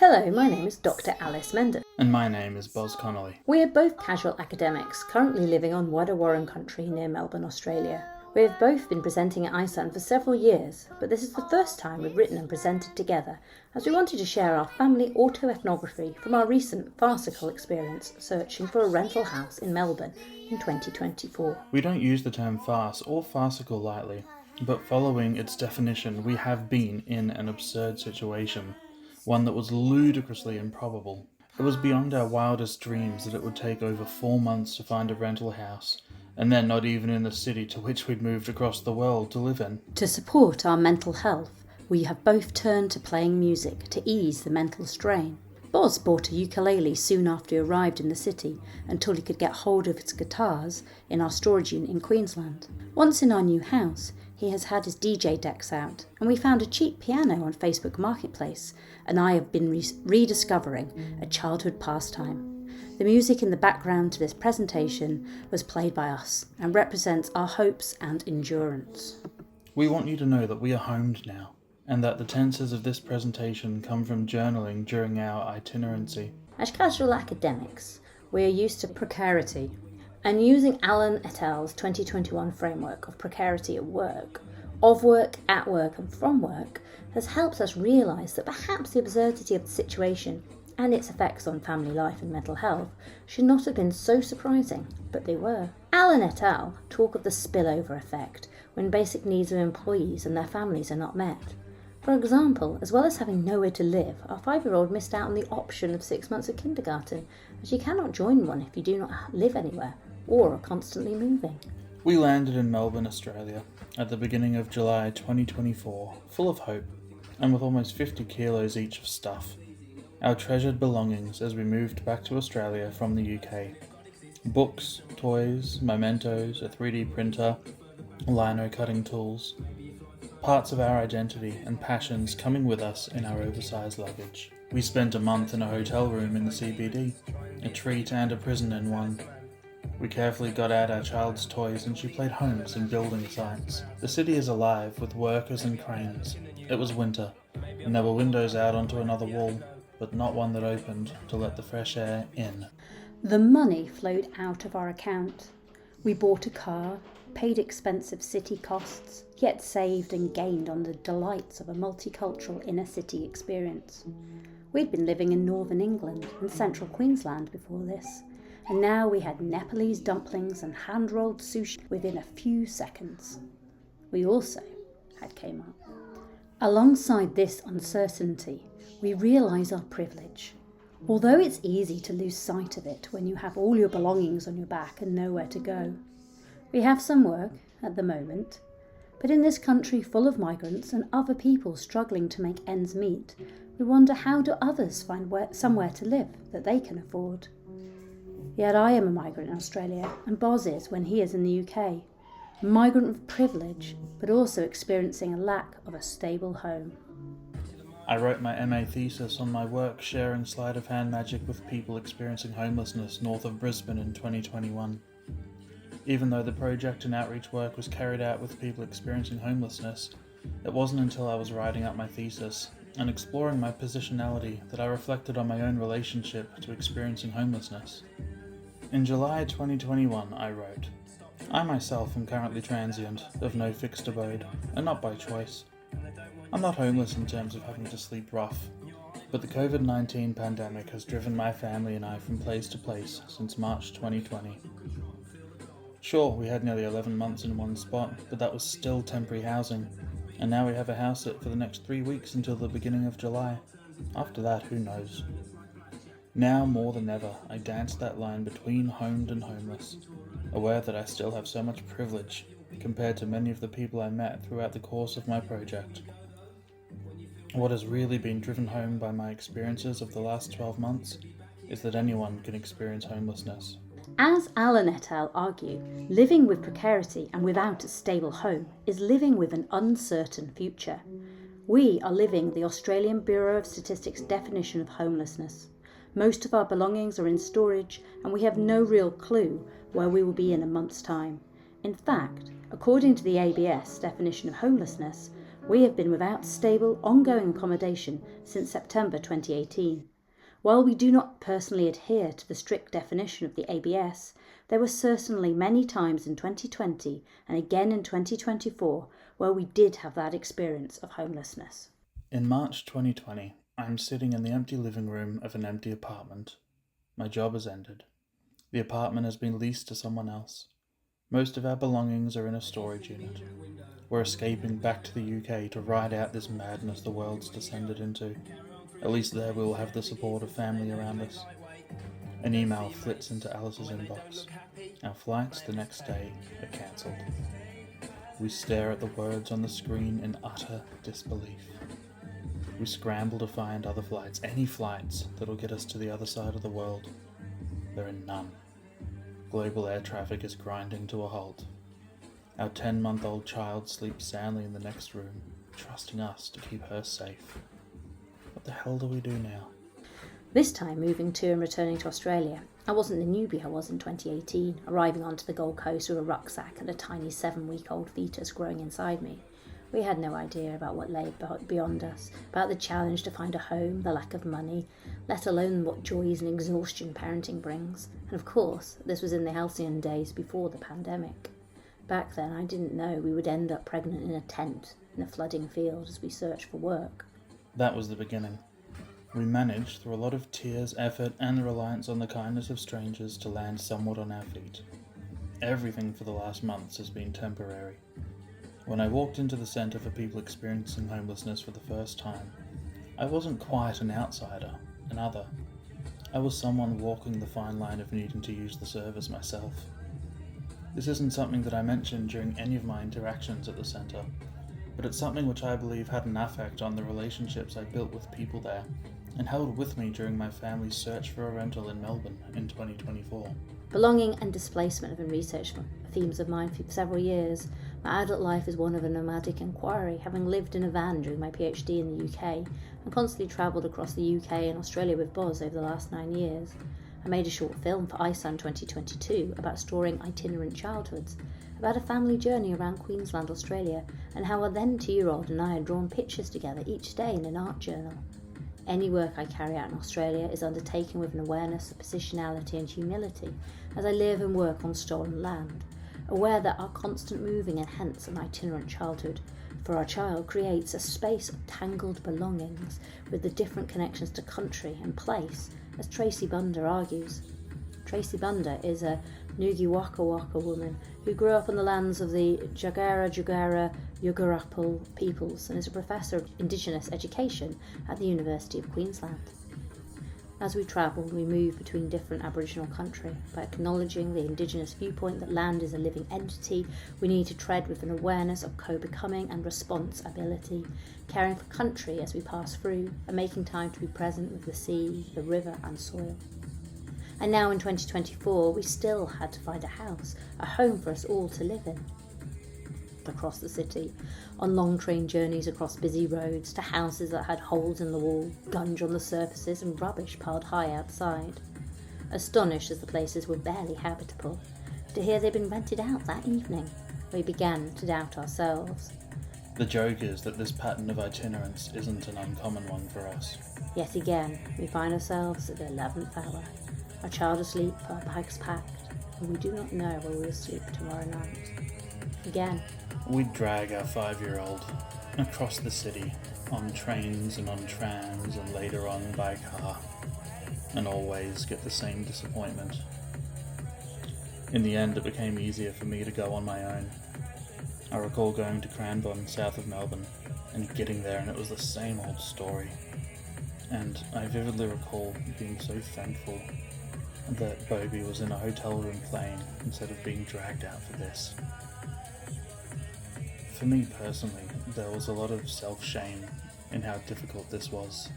Hello, my name is Dr. Alys Mendus. And my name is Bozz Connelly. We are both casual academics, currently living on Warren country near Melbourne, Australia. We have both been presenting at ISAN for several years, but this is the first time we've written and presented together, as we wanted to share our family autoethnography from our recent FARCICAL experience searching for a rental house in Melbourne in 2024. We don't use the term farce or farcical lightly, but following its definition, we have been in an absurd situation, one that was ludicrously improbable. It was beyond our wildest dreams that it would take over 4 months to find a rental house, and then not even in the city to which we'd moved across the world to live in. To support our mental health, we have both turned to playing music to ease the mental strain. Bozz bought a ukulele soon after he arrived in the city until he could get hold of his guitars in our storage unit in Queensland. Once in our new house, he has had his DJ decks out, and we found a cheap piano on Facebook Marketplace, and I have been rediscovering a childhood pastime. The music in the background to this presentation was played by us and represents our hopes and endurance. We want you to know that we are homed now, and that the tenses of this presentation come from journaling during our itinerancy. As casual academics, we are used to precarity, and using Alan et al.'s 2021 framework of precarity at work, of work, at work and from work, has helped us realise that perhaps the absurdity of the situation and its effects on family life and mental health should not have been so surprising, but they were. Alan et al. Talk of the spillover effect when basic needs of employees and their families are not met. For example, as well as having nowhere to live, our 5-year-old missed out on the option of 6 months of kindergarten, as you cannot join one if you do not live anywhere or are constantly moving. We landed in Melbourne, Australia, at the beginning of July 2024, full of hope, and with almost 50 kilos each of stuff. Our treasured belongings as we moved back to Australia from the UK. Books, toys, mementos, a 3D printer, lino cutting tools. Parts of our identity and passions coming with us in our oversized luggage. We spent a month in a hotel room in the CBD, a treat and a prison in one. We carefully got out our child's toys and she played homes and building sites. The city is alive with workers and cranes. It was winter, and there were windows out onto another wall, but not one that opened to let the fresh air in. The money flowed out of our account. We bought a car, paid expensive city costs, yet saved and gained on the delights of a multicultural inner city experience. We'd been living in northern England and central Queensland before this, and now we had Nepalese dumplings and hand-rolled sushi within a few seconds. We also had Kmart. Alongside this uncertainty, we realise our privilege. Although it's easy to lose sight of it when you have all your belongings on your back and nowhere to go. We have some work at the moment, but in this country full of migrants and other people struggling to make ends meet, we wonder how do others find somewhere to live that they can afford. Yet I am a migrant in Australia, and Bozz is when he is in the UK. A migrant with privilege, but also experiencing a lack of a stable home. I wrote my MA thesis on my work sharing sleight of hand magic with people experiencing homelessness north of Brisbane in 2021. Even though the project and outreach work was carried out with people experiencing homelessness, it wasn't until I was writing up my thesis and exploring my positionality that I reflected on my own relationship to experiencing homelessness. In July 2021, I wrote, I myself am currently transient, of no fixed abode, and not by choice. I'm not homeless in terms of having to sleep rough, but the COVID-19 pandemic has driven my family and I from place to place since March 2020. Sure, we had nearly 11 months in one spot, but that was still temporary housing, and now we have a house sit for the next 3 weeks until the beginning of July. After that, who knows? Now more than ever, I dance that line between homed and homeless, aware that I still have so much privilege compared to many of the people I met throughout the course of my project. What has really been driven home by my experiences of the last 12 months is that anyone can experience homelessness. As Alan et al. Argue, living with precarity and without a stable home is living with an uncertain future. We are living the Australian Bureau of Statistics definition of homelessness. Most of our belongings are in storage and we have no real clue where we will be in a month's time. In fact, according to the ABS definition of homelessness, We have been without stable, ongoing accommodation since September 2018. While we do not personally adhere to the strict definition of the ABS, there were certainly many times in 2020 and again in 2024 where we did have that experience of homelessness. In March 2020, I'm sitting in the empty living room of an empty apartment. My job has ended. The apartment has been leased to someone else. Most of our belongings are in a storage unit. We're escaping back to the UK to ride out this madness the world's descended into. At least there we'll have the support of family around us. An email flits into Alice's inbox. Our flights the next day are cancelled. We stare at the words on the screen in utter disbelief. We scramble to find other flights, any flights that'll get us to the other side of the world. There are none. Global air traffic is grinding to a halt. Our 10-month-old child sleeps soundly in the next room, trusting us to keep her safe. What the hell do we do now? This time moving to and returning to Australia, I wasn't the newbie I was in 2018, arriving onto the Gold Coast with a rucksack and a tiny 7-week-old fetus growing inside me. We had no idea about what lay beyond us, about the challenge to find a home, the lack of money, let alone what joys and exhaustion parenting brings. And of course, this was in the halcyon days before the pandemic. Back then, I didn't know we would end up pregnant in a tent in a flooding field as we searched for work. That was the beginning. We managed, through a lot of tears, effort, and the reliance on the kindness of strangers, to land somewhat on our feet. Everything for the last months has been temporary. When I walked into the centre for people experiencing homelessness for the first time, I wasn't quite an outsider, an other. I was someone walking the fine line of needing to use the service myself. This isn't something that I mentioned during any of my interactions at the centre, but it's something which I believe had an effect on the relationships I built with people there, and held with me during my family's search for a rental in Melbourne in 2024. Belonging and displacement have been research themes of mine for several years. My adult life is one of a nomadic inquiry, having lived in a van during my PhD in the UK and constantly travelled across the UK and Australia with Bozz over the last 9 years. I made a short film for ISAN 2022 about storing itinerant childhoods, about a family journey around Queensland, Australia, and how a then 2-year-old and I had drawn pictures together each day in an art journal. Any work I carry out in Australia is undertaken with an awareness of positionality and humility, as I live and work on stolen land, aware that our constant moving and hence an itinerant childhood for our child creates a space of tangled belongings with the different connections to country and place, as Tracy Bunder argues. Tracy Bunder is a Ngugi Waka Waka woman who grew up on the lands of the Jagara Yugarapal peoples and is a professor of Indigenous education at the University of Queensland. As we travel, we move between different Aboriginal country. By acknowledging the Indigenous viewpoint that land is a living entity, we need to tread with an awareness of co-becoming and responsibility, caring for country as we pass through, and making time to be present with the sea, the river and soil. And now in 2024, we still had to find a house, a home for us all to live in. Across the city, on long train journeys across busy roads, to houses that had holes in the wall, gunge on the surfaces and rubbish piled high outside. Astonished as the places were barely habitable, to hear they'd been rented out that evening, we began to doubt ourselves. The joke is that this pattern of itinerance isn't an uncommon one for us. Yet again, we find ourselves at the 11th hour. Our child asleep, our bags packed, and we do not know where we will sleep tomorrow night. Again, we drag our 5-year-old across the city, on trains and on trams and later on by car, and always get the same disappointment. In the end, it became easier for me to go on my own. I recall going to Cranbourne, south of Melbourne, and getting there and it was the same old story. And I vividly recall being so thankful that Bobby was in a hotel room playing instead of being dragged out for this. For me personally, there was a lot of self-shame in how difficult this was.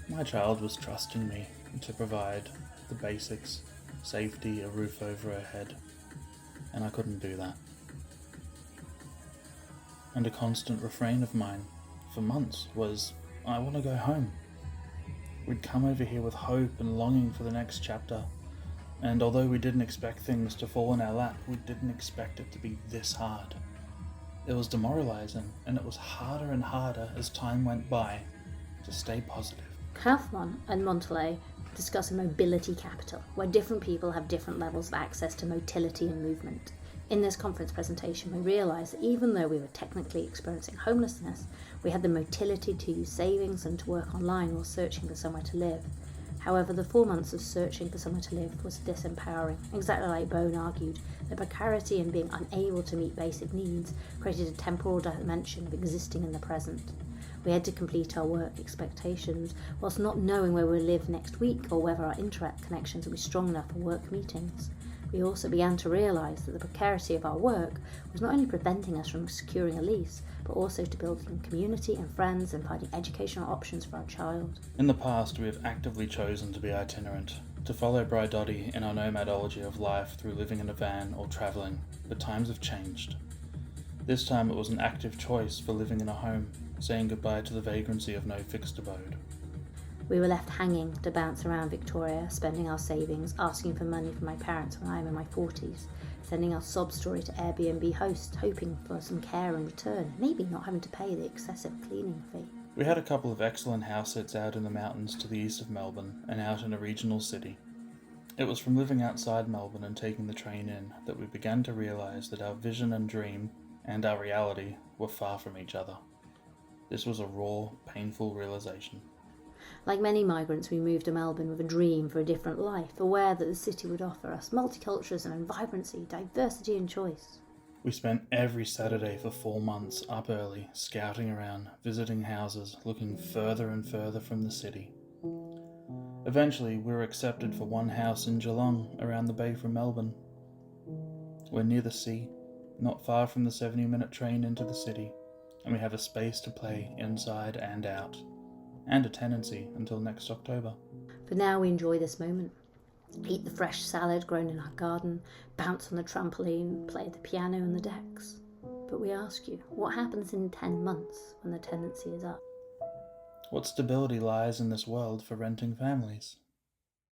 My child was trusting me to provide the basics, safety, a roof over her head, and I couldn't do that. And a constant refrain of mine for months was, I want to go home. We'd come over here with hope and longing for the next chapter, and although we didn't expect things to fall in our lap, we didn't expect it to be this hard. It was demoralising, and it was harder and harder as time went by to stay positive. Kaufman and Montallet discuss a mobility capital, where different people have different levels of access to motility and movement. In this conference presentation, we realised that even though we were technically experiencing homelessness, we had the motility to use savings and to work online while searching for somewhere to live. However, the 4 months of searching for somewhere to live was disempowering. Exactly like Bone argued, the precarity and being unable to meet basic needs created a temporal dimension of existing in the present. We had to complete our work expectations whilst not knowing where we'll live next week or whether our internet connections will be strong enough for work meetings. We also began to realise that the precarity of our work was not only preventing us from securing a lease, but also to building community and friends and finding educational options for our child. In the past, we have actively chosen to be itinerant, to follow Brydoddy in our nomadology of life through living in a van or travelling, but times have changed. This time it was an active choice for living in a home, saying goodbye to the vagrancy of no fixed abode. We were left hanging to bounce around Victoria, spending our savings, asking for money from my parents when I am in my 40s, sending our sob story to Airbnb hosts, hoping for some care in return, maybe not having to pay the excessive cleaning fee. We had a couple of excellent house sits out in the mountains to the east of Melbourne and out in a regional city. It was from living outside Melbourne and taking the train in that we began to realise that our vision and dream and our reality were far from each other. This was a raw, painful realisation. Like many migrants, we moved to Melbourne with a dream for a different life, aware that the city would offer us multiculturalism and vibrancy, diversity and choice. We spent every Saturday for 4 months up early, scouting around, visiting houses, looking further and further from the city. Eventually, we were accepted for one house in Geelong, around the bay from Melbourne. We're near the sea, not far from the 70-minute train into the city, and we have a space to play inside and out, and a tenancy until next October. For now, we enjoy this moment. Eat the fresh salad grown in our garden, bounce on the trampoline, play the piano on the decks. But we ask you, what happens in 10 months when the tenancy is up? What stability lies in this world for renting families?